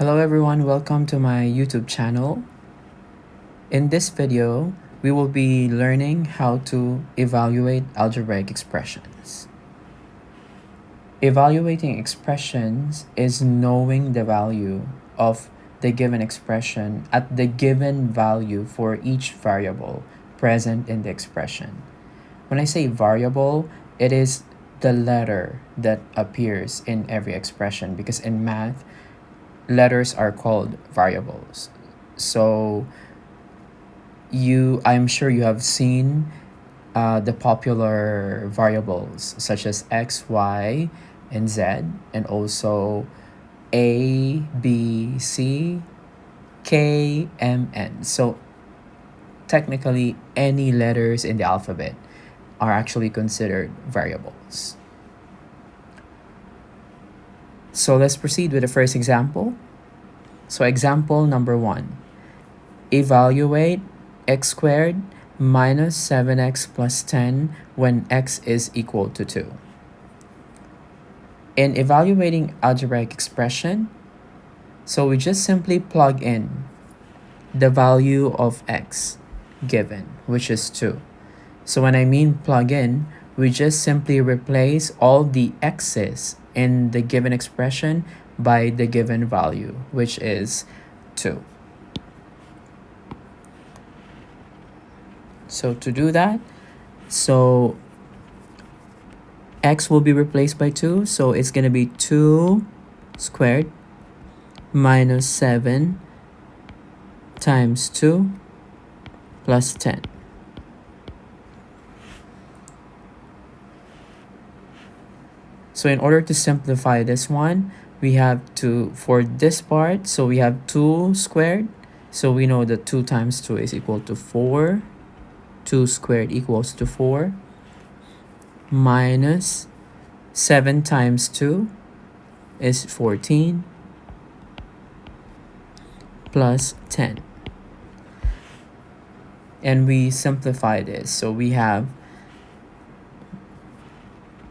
Hello everyone, welcome to my YouTube channel. In this video, we will be learning how to evaluate algebraic expressions. Evaluating expressions is knowing the value of the given expression at the given value for each variable present in the expression. When I say variable, it is the letter that appears in every expression, because in math, letters are called variables. So I'm sure you have seen the popular variables such as x, y, and z, and also a, b, c, k, m, n. So technically, any letters in the alphabet are actually considered variables. So let's proceed with the first example. So example number 1. Evaluate x squared minus 7x plus 10 when x is equal to 2. In evaluating algebraic expression, so we just simply plug in the value of x given, which is 2. So when I mean plug in, we just simply replace all the x's in the given expression by the given value, which is 2. So to do that, so x will be replaced by 2, so it's going to be 2 squared minus 7 times 2 plus 10. So in order to simplify this one, we have to, for this part, so we have 2 squared. So we know that 2 times 2 is equal to 4. 2 squared equals to 4. Minus 7 times 2 is 14. Plus 10. And we simplify this. So we have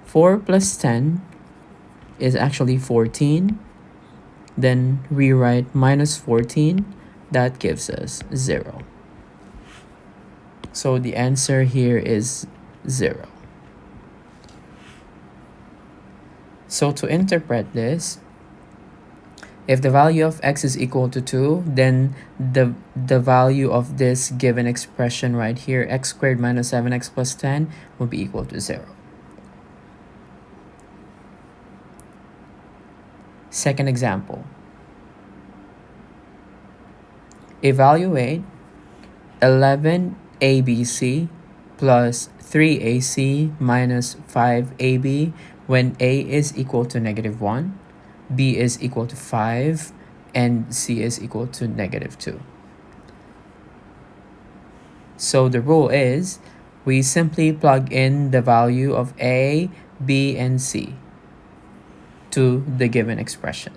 4 plus 10 is actually 14. Then rewrite minus 14. That gives us 0. So the answer here is 0. So to interpret this, if the value of x is equal to 2, then the value of this given expression right here, x squared minus 7x plus 10, will be equal to 0. Second example. Evaluate 11abc plus 3ac minus 5ab when a is equal to negative 1, b is equal to 5, and c is equal to negative 2. So the rule is, we simply plug in the value of a, b, and c to the given expression.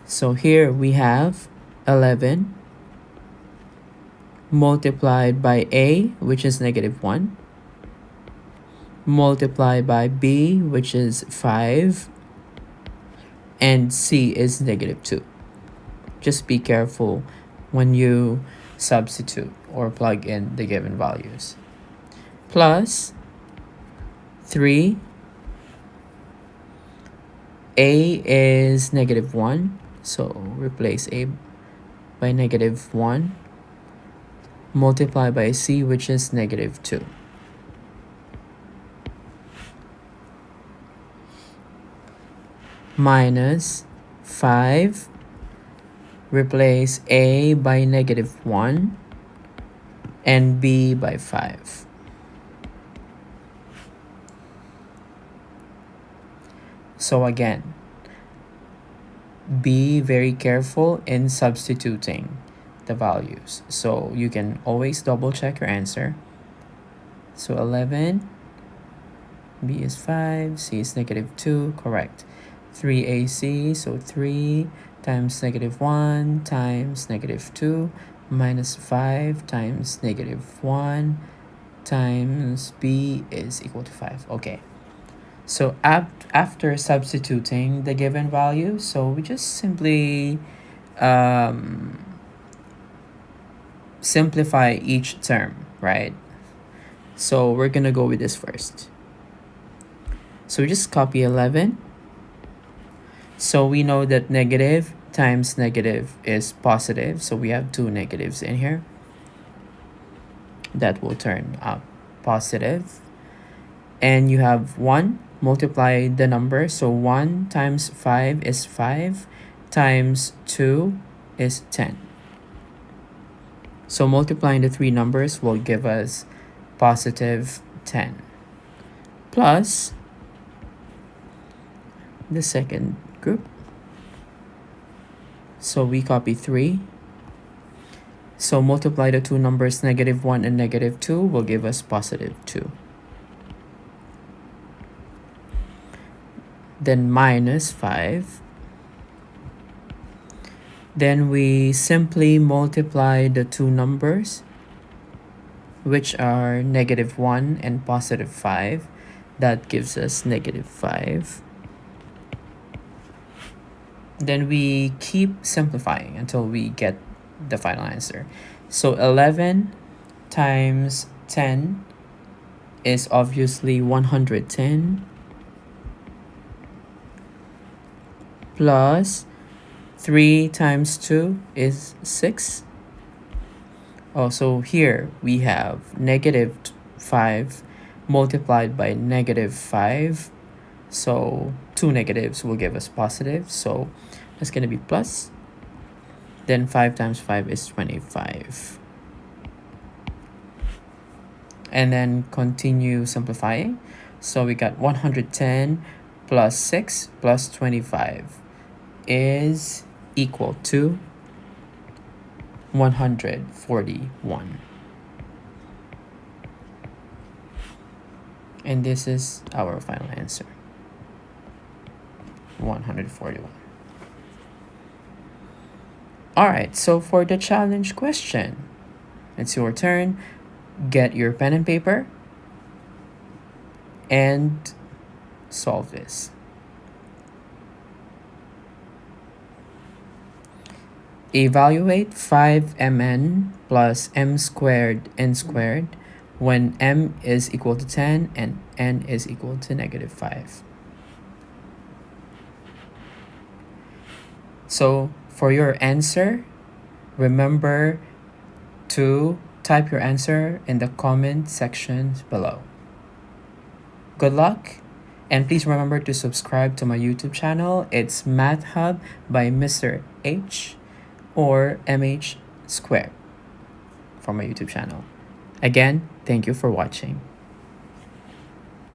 So here we have 11 multiplied by a, which is negative 1, multiplied by b, which is 5, and c is negative 2. Just be careful when you substitute or plug in the given values. Plus 3. A is negative 1, so replace a by negative 1, multiply by c, which is negative 2. Minus 5, replace a by negative 1, and b by 5. So again, be very careful in substituting the values. So you can always double check your answer. So 11, b is 5, c is negative 2, correct. 3ac, so 3 times negative 1 times negative 2 minus 5 times negative 1 times b is equal to 5. Okay. So after substituting the given value, so we just simply um, simplify each term, right? So we're gonna go with this first. So we just copy 11. So we know that negative times negative is positive. So we have two negatives in here. That will turn out positive. And you have 1, multiply the number. So 1 times 5 is 5, times 2 is 10. So multiplying the three numbers will give us positive 10 plus the second group. So we copy 3. So multiply the two numbers, negative 1 and negative 2, will give us positive 2. Then minus 5. Then we simply multiply the two numbers, which are negative 1 and positive 5. That gives us negative 5. Then we keep simplifying until we get the final answer. So 11 times 10 is obviously 110 plus 3 times 2 is 6. Also here we have negative 5 multiplied by negative 5. So two negatives will give us positive. So that's going to be plus. Then 5 times 5 is 25. And then continue simplifying. So we got 110 plus 6 plus 25 is equal to 141. And this is our final answer, 141. All right, so for the challenge question, it's your turn. Get your pen and paper and solve this. Evaluate 5mn plus m squared n squared when m is equal to 10 and n is equal to negative 5. So for your answer, remember to type your answer in the comment section below. Good luck, and please remember to subscribe to my YouTube channel. It's Math Hub by Mr. H or MH Squared from my YouTube channel. Again, thank you for watching.